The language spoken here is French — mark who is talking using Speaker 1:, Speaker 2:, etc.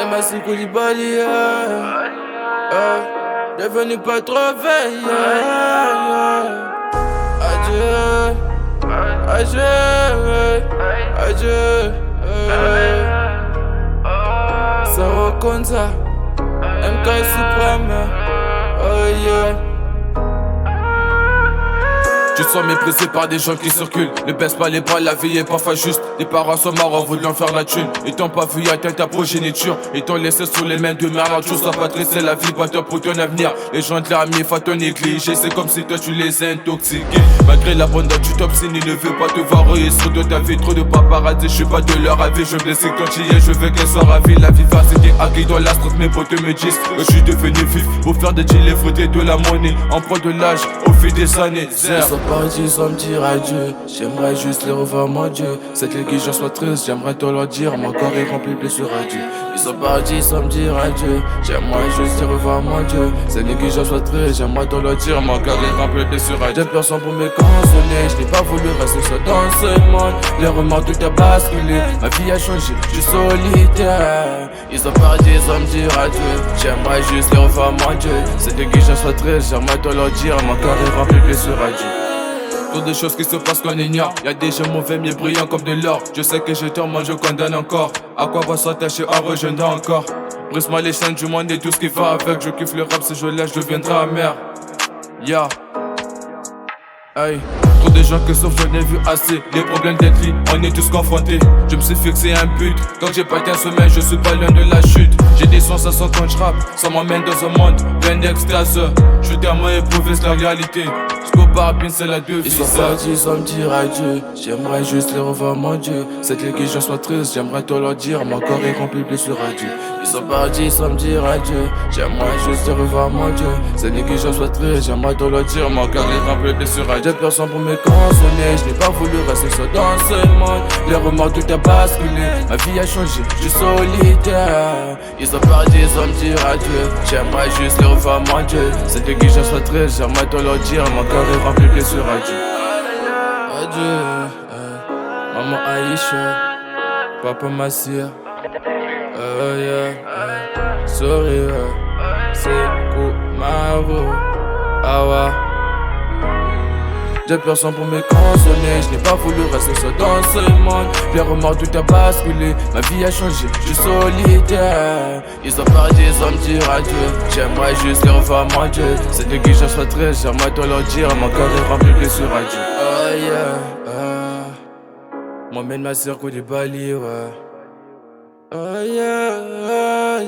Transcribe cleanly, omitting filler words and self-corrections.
Speaker 1: Massi Koulibaly, devenu pas trop veille. Adieu, adieu, adieu. Zero Konza, MK Supreme, oh yeah. Tu te sens méprisé par des gens qui circulent. Ne baisse pas les bras, la vie est parfois juste. Les parents sont morts en voulant faire la thune. Ils t'ont pas vu atteindre ta progéniture. Ils t'ont laissé sous les mains de merde. Tu sois pas triste, c'est la vie, pas toi pour ton avenir. Les gens te l'ont mis, faut te négliger. C'est comme si toi tu les as intoxiqués. Malgré l'abondance, tu t'obstines, ils ne veulent pas te voir réussir de ta vie. Trop de paparazzi, je suis pas de leur avis. Je me laisse quand tu y es, je veux qu'elle soit ravie. La vivacité acquis dans l'astre, mes potes me disent que je suis devenu vif. Pour faire des deals, il faudrait de la monnaie. On prend de l'âge au fil des années. Parti sans me dire adieu. J'aimerais juste les revoir, mon Dieu. Cette négligence soit triste, j'aimerais te leur dire. Mon corps est rempli de blessures, adieu. Ils sont partis sans me dire adieu. J'aimerais juste les revoir, mon Dieu. Cette négligence soit triste, j'aimerais te leur dire. Mon corps est rempli de blessures, adieu. Des personnes pour me consoler. Je n'ai pas voulu rester seul dans ce monde. Les remords, tout a basculé. Ma vie a changé, je suis solitaire. Ils sont partis sans me dire adieu. J'aimerais juste les revoir, mon Dieu. Cette négligence soit triste, j'aimerais te leur dire. Mon corps est rempli de blessures, adieu. Toutes des choses qui se passent qu'on ignore. Y'a des gens mauvais mais brillants comme de l'or. Je sais que je tort, moi je condamne encore. À quoi va s'attacher à rejeter encore. Brise-moi les chaînes du monde et tout ce qui va avec. Je kiffe le rap, si je lâche, je deviendrai amer. Yeah. Hey. Trop de gens que souffrent, j'en ai vu assez. Les problèmes d'être vie, on est tous confrontés. Je me suis fixé un but. Quand j'ai pas été un sommeil, je suis pas loin de la chute. J'ai des sensations quand je rappe. Ça m'emmène dans un monde plein d'extase. Je suis tellement éprouvé, c'est la réalité. C'est la devise. Ils sont partis sans me dire adieu. J'aimerais juste les revoir, mon Dieu. Cette négligence soit triste, j'aimerais te leur dire. Mon corps est rempli de blessures, adieu. Ils sont partis sans me dire adieu. J'aimerais juste les revoir, mon Dieu. Cette négligence soit triste, j'aimerais te leur dire. Mon corps est rempli de blessures, adieu. Personne pour me consoler. Je n'ai pas voulu rester seul dans ce monde. Les remords, tout a basculé. Ma vie a changé, je suis solitaire. Ils sont partis sans me dire adieu. J'aimerais juste les revoir, mon Dieu. Cette négligence soit triste, j'aimerais te leur dire. Mon corps est rempli de blessures, adieu. Adieu, maman Aïcha, papa Massia. Sorry, c'est Koumaro. Awa. J'ai personne pour me consoler. Je n'ai pas voulu rester seul dans ce monde. Les remords, tout a basculé. Ma vie a changé, je suis solitaire. Ils sont partis sans me dire adieu. J'aimerais juste les revoir, mon Dieu. Cette négligence soit triste, j'aimerais te leur dire. Mon cœur est rempli de blessures, adieu. Oh yeah, Mohamed Massi Koulibaly, ouais. Oh yeah,